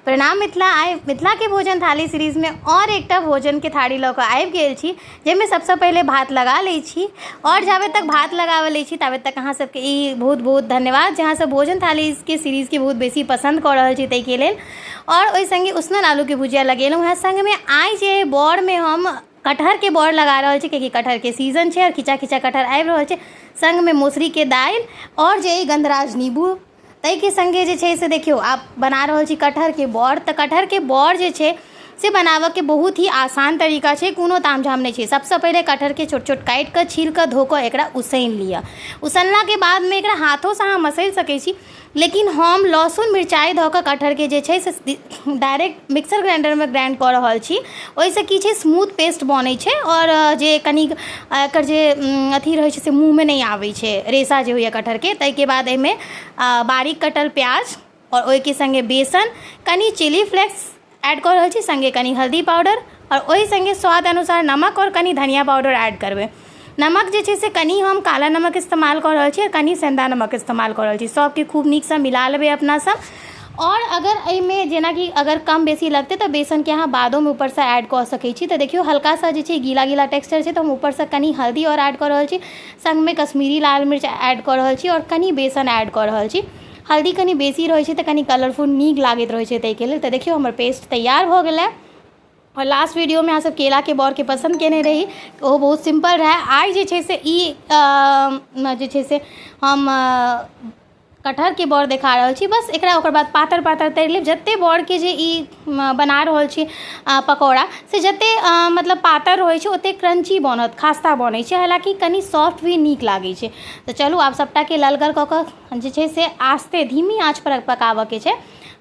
प्रणाम मिथिला के भोजन थाली सीरीज में और एकटा भोजन के थाली लऽ कऽ आबि गेल छी, जाहिमे सबसँ पहिले भात लगा लै छी। और जाबे तक भात लगावे लै छी ताबे तक अहाँ सबके ई बहुत बहुत धन्यवाद, जहाँ सब भोजन थाली के सीरीज के बहुत बेसी पसंद कऽ रहल छी ताहिके लेल। और ओहि संगे उसनल आलू के भुजिया लगेलहुँ हैं। संग में आइ जे बड़ में हम कटहर के बड़ लगा रहल छी, क्योंकि कटहर के सीजन है और खिचा खिचा कटहर आबि रहल छै। संग में मौसरी के दालि और जे गंधराज नींबू, तई के संगे जे छै से देखियो आप बना रहल छी कटहर के बड़। तो कटहर के बड़ जे छै से बनाबऽ के बहुत ही आसान तरीका छै, कोनो तामझाम नहीं छै। सबसे पहले कटहर के छोट छोट काटि कऽ छील कऽ धो कऽ एकरा उसैन लिअ। उसनला के बाद में एकरा हाथों से अहाँ मसैल सकै छी, लेकिन हम लहसुन मिरचाई धऽ कऽ कटहर के जे छै से डायरेक्ट मिक्सर ग्राइंडर में ग्राइंड कऽ रहल छी। ओहिसँ की छै स्मूथ पेस्ट बनै छै और जे कनी एकर जे अथी रहै छै से मुँह में नहीं आबै छै, रेशा जे होइए कटहर के। ताहिके बाद एहिमे बारीक कटल प्याज और ओहिके संगे बेसन, कनी चिली फ्लेक्स ऐड कर रहल छी, संगे कनी हल्दी पाउडर और ओहि संगे स्वाद अनुसार नमक और कनी धनिया पाउडर ऐड करबै। नमक जे छै से कनी हम काला नमक इस्तेमाल कर रहल छी और कनी सेंधा नमक इस्तेमाल कर रहल छी। सबके खूब नीक से मिला लेबै अपना सब। और अगर एहिमे जेना कि अगर कम बेसी लगते तो बेसन के अहाँ बादो में ऊपर से ऐड कर सकै छी। तो देखियो हल्का सा जे छै गीला गीला टेक्सचर छै, तो हम ऊपर से कनी हल्दी और ऐड कर रहल छी, संग में कश्मीरी लाल मिर्च ऐड कर रहल छी और कनी बेसन ऐड कर रहल छी। हल्दी कनी बेसी रहै छै तो कनी कलरफुल नीक लागैत रहै छै ताहिके लेल। तो देखियो हमर पेस्ट तैयार भऽ गेलै। और लास्ट वीडियो में अहाँ सब केला के बड़ के पसंद केने रही, वो बहुत सिंपल रहा। आई जे छै से ई जे छै से हम कटहर के बड़ देखा रहल छी। बस एकरा ओकर बाद पातर पातर तरि लेब। जते बड़ के जे ई बना रहल छी पकौड़ा से जते मतलब पातर रहै छै ओते क्रंची बनत, खास्ता बनै छै, हालांकि कनी सॉफ्ट भी नीक लागै छै। तो चलू आब सबटा के ललगर कऽ कऽ जे छै से आस्ते धीमी आँच पर पकाबऽ के छै।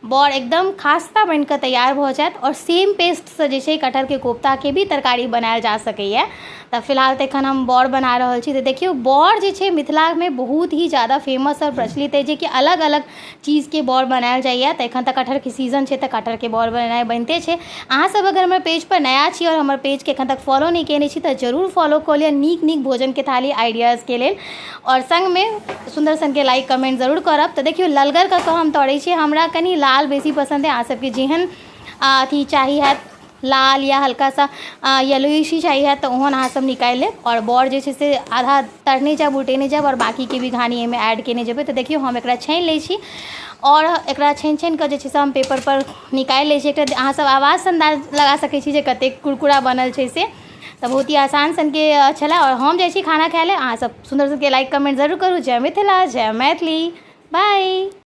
बड़ एकदम खास्ता बन कऽ तैयार भऽ जायत और सेम पेस्ट से जे छै कटहर के कोफ्ता के भी तरकारी बनायल जा सकैए। तो फिलहाल तो एखन हम बड़ बना रहल छी। तो देखियो बड़ जे छै मिथिला में बहुत ही ज़्यादा फेमस और प्रचलित है, जे कि अलग अलग चीज़ के बड़ बनायल जाइए। तो एखन तक कटहर के सीजन है तो कटहर के बड़ बनाए बनते छै। अहाँ सब अगर हमर पेज पर नया छी और हमर पेज के एखन तक फॉलो नहीं केने छी तो जरूर फॉलो कऽ लिअ नीक नीक भोजन के थाली आइडियाज़ के लेल। और संग में सुंदर सन के लाइक कमेंट जरूर करब। तो देखियो ललगर कऽ हम तोड़ै छी, हमरा कनी लाल बेसी पसंद है। अहाँ सबके जेहन अथी चाही है लाल या हल्का सा येलोइश चाहिए है तो ओहन अहाँ सब निकालि लेब। और बड़ जे छै से आधा तरने जाब उटेने जाब और बाकी के भी घानी एहिमे ऐड केने जेबै। तो देखियो हम एकरा छानि लै छी और एकरा छानि छानि कऽ जे छै से हम पेपर पर निकालि लै छी। एकटा अहाँ सब आवाज से अंदाज लगा सकै छी जे कतेक कुरकुरा बनल छै से। तो बहुत ही आसान सन के छला। और हम जाइ छी खाना खाय ले। अहाँ सब सुंदर सन के लाइक कमेंट जरूर करू। जय मिथिला, जय मैथिली, बाय।